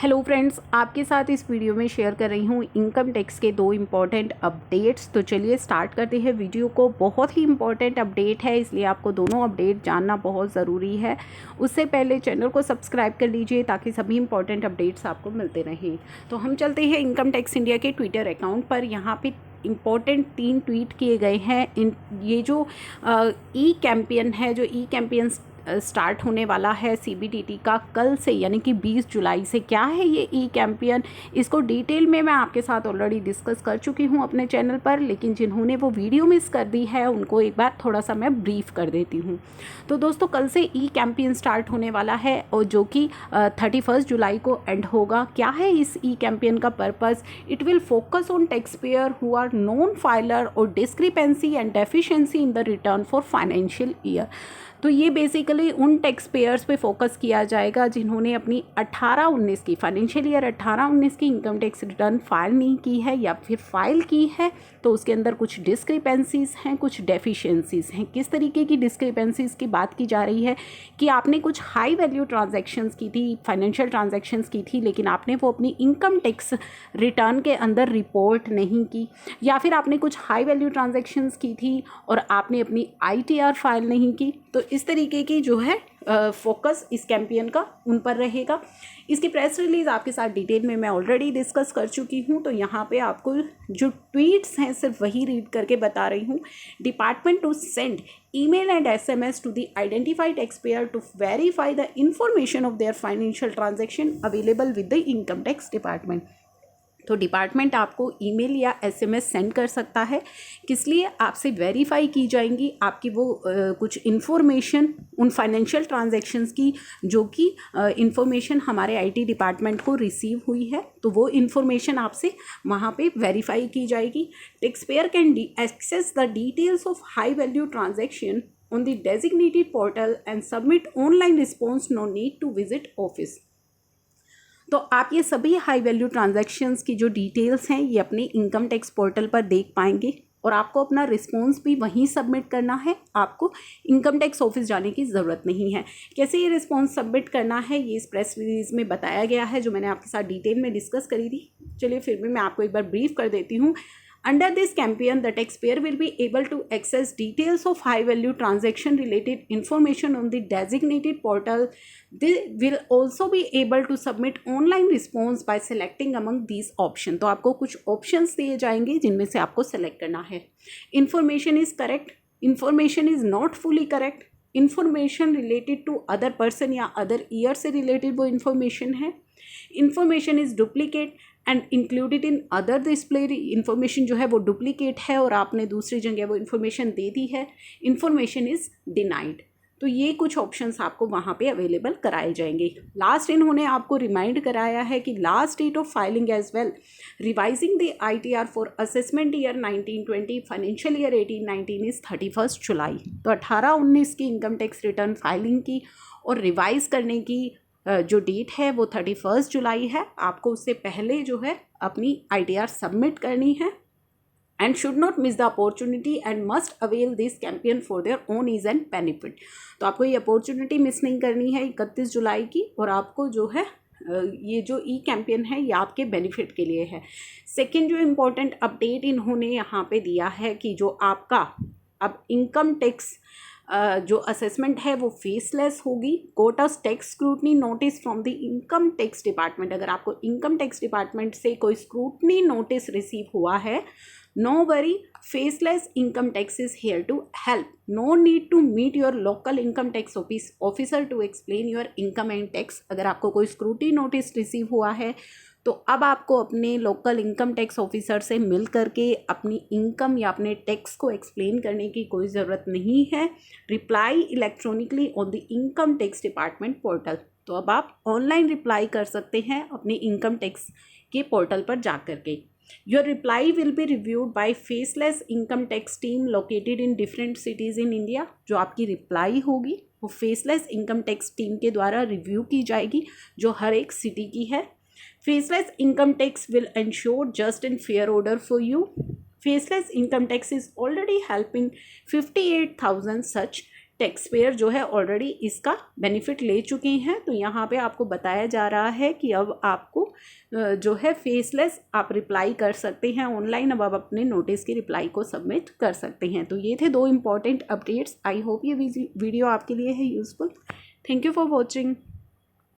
Hello friends, आपके साथ इस वीडियो में शेयर कर रही हूँ इनकम टैक्स के दो इम्पॉर्टेंट अपडेट्स। तो चलिए स्टार्ट करते हैं वीडियो को। बहुत ही इम्पॉर्टेंट अपडेट है, इसलिए आपको दोनों अपडेट जानना बहुत ज़रूरी है। उससे पहले चैनल को सब्सक्राइब कर लीजिए ताकि सभी इंपॉर्टेंट अपडेट्स आपको मिलते रहें। तो हम चलते हैं इनकम टैक्स इंडिया के ट्विटर अकाउंट पर। यहाँ पे इम्पॉर्टेंट 3 ट्वीट किए गए हैं। ये जो ई कैंपेन है, जो ई कैंपेन स्टार्ट होने वाला है सीबीडीटी का कल से, यानी कि 20 जुलाई से। क्या है ये ई कैंपेन, इसको डिटेल में मैं आपके साथ ऑलरेडी डिस्कस कर चुकी हूँ अपने चैनल पर, लेकिन जिन्होंने वो वीडियो मिस कर दी है उनको एक बार थोड़ा सा मैं ब्रीफ कर देती हूँ। तो दोस्तों, कल से ई कैंपेन स्टार्ट होने वाला है और जो कि 31 जुलाई को एंड होगा। क्या है इस ई कैंपेन का purpose? It will focus on tax payer who are non filer और discrepancy and deficiency in the return for financial year. तो ये बेसिकली उन टैक्स पेयर्स पे फोकस किया जाएगा जिन्होंने अपनी 18-19 की फाइनेंशियल ईयर 18-19 की इनकम टैक्स रिटर्न फाइल नहीं की है, या फिर फाइल की है तो उसके अंदर कुछ डिस्क्रिपेंसीज़ हैं, कुछ डेफिशिएंसीज़ हैं। किस तरीके की डिस्क्रिपेंसीज़ की बात की जा रही है कि आपने कुछ हाई वैल्यू ट्रांजैक्शंस की थी, फाइनेंशियल ट्रांजैक्शंस की थी, लेकिन आपने वो अपनी इनकम टैक्स रिटर्न के अंदर रिपोर्ट नहीं की, या फिर आपने कुछ हाई वैल्यू ट्रांजैक्शंस की थी और आपने अपनी ITR फाइल नहीं की। तो इस तरीके की जो है फोकस इस कैंपेन का उन पर रहेगा। इसकी प्रेस रिलीज़ आपके साथ डिटेल में मैं ऑलरेडी डिस्कस कर चुकी हूँ, तो यहाँ पे आपको जो ट्वीट्स हैं सिर्फ वही रीड करके बता रही हूँ। Department to send email and SMS to the identified taxpayer to verify the information of their financial transaction available with the income tax department। तो डिपार्टमेंट आपको ईमेल या SMS सेंड कर सकता है। किस लिए? आपसे वेरीफाई की जाएंगी आपकी वो कुछ इन्फॉर्मेशन उन फाइनेंशियल ट्रांजैक्शंस की, जो कि इन्फॉर्मेशन हमारे IT डिपार्टमेंट को रिसीव हुई है। तो वो इन्फॉर्मेशन आपसे वहाँ पे वेरीफाई की जाएगी। Tax payer can access the details of high value transaction on the designated portal and submit online response, no need to visit office. तो आप ये सभी हाई वैल्यू ट्रांजैक्शंस की जो डिटेल्स हैं ये अपने इनकम टैक्स पोर्टल पर देख पाएंगे, और आपको अपना रिस्पॉन्स भी वहीं सबमिट करना है। आपको इनकम टैक्स ऑफिस जाने की ज़रूरत नहीं है। कैसे ये रिस्पॉन्स सबमिट करना है ये इस प्रेस रिलीज़ में बताया गया है, जो मैंने आपके साथ डिटेल में डिस्कस करी थी। चलिए फिर भी मैं आपको एक बार ब्रीफ कर देती हूँ। Under this campaign, the taxpayer will be able to access details of high-value transaction-related information on the designated portal. They will also be able to submit online response by selecting among these options. तो आपको कुछ options दिए जाएंगे जिनमें से आपको select करना है। Information is correct, information is not fully correct, information related to other person या other year से related वो information है, information is duplicate and included in other display. Information जो है वो डुप्लीकेट है और आपने दूसरी जगह वो इन्फॉर्मेशन दे दी है। Information is denied. तो ये कुछ ऑप्शंस आपको वहाँ पे अवेलेबल कराए जाएंगे। लास्ट इन्होंने आपको रिमाइंड कराया है कि last date of filing as well revising the ITR for assessment year 1920 financial year 18-19 is 31 July. तो 18-19 की इनकम टैक्स रिटर्न फाइलिंग की और रिवाइज करने की जो डेट है वो 31 जुलाई है। आपको उससे पहले जो है अपनी ITR सबमिट करनी है and should not miss the opportunity and must avail this campaign for their own ease and benefit. तो आपको ये अपॉर्चुनिटी मिस नहीं करनी है 31 जुलाई की, और आपको जो है ये जो ई कैंपेन है ये आपके बेनिफिट के लिए है। सेकेंड जो इम्पोर्टेंट अपडेट इन्होंने यहाँ पे दिया है कि जो आपका अब इनकम टैक्स जो असेसमेंट है वो फेसलेस होगी। Courts tax scrutiny notice from the income tax department. अगर आपको इनकम टैक्स डिपार्टमेंट से कोई स्क्रूटनी नोटिस रिसीव हुआ है, no worry, faceless income tax is here to help. No need to meet your local income tax officer to explain your income and tax. अगर आपको कोई scrutiny notice receive हुआ है तो अब आपको अपने लोकल इनकम टैक्स ऑफिसर से मिल करके अपनी इनकम या अपने टैक्स को एक्सप्लेन करने की कोई ज़रूरत नहीं है। Reply electronically on the income tax department portal. तो अब आप ऑनलाइन रिप्लाई कर सकते हैं अपने इनकम टैक्स के पोर्टल पर जा कर के। Your reply will be reviewed by faceless income tax team located in different cities in India. जो आपकी रिप्लाई होगी वो फेसलेस इनकम टैक्स टीम के द्वारा रिव्यू की जाएगी, जो हर एक सिटी की है। Faceless income tax will ensure just and fair order for you. Faceless income tax is already helping 58,000 such tax payer जो है ऑलरेडी इसका बेनिफिट ले चुके हैं। तो यहाँ पे आपको बताया जा रहा है कि अब आपको जो है फेसलेस आप रिप्लाई कर सकते हैं ऑनलाइन। अब आप अपने नोटिस की रिप्लाई को सबमिट कर सकते हैं। तो ये थे 2 इम्पॉर्टेंट अपडेट्स। आई होप ये वीडियो आपके लिए है useful. Thank you for watching.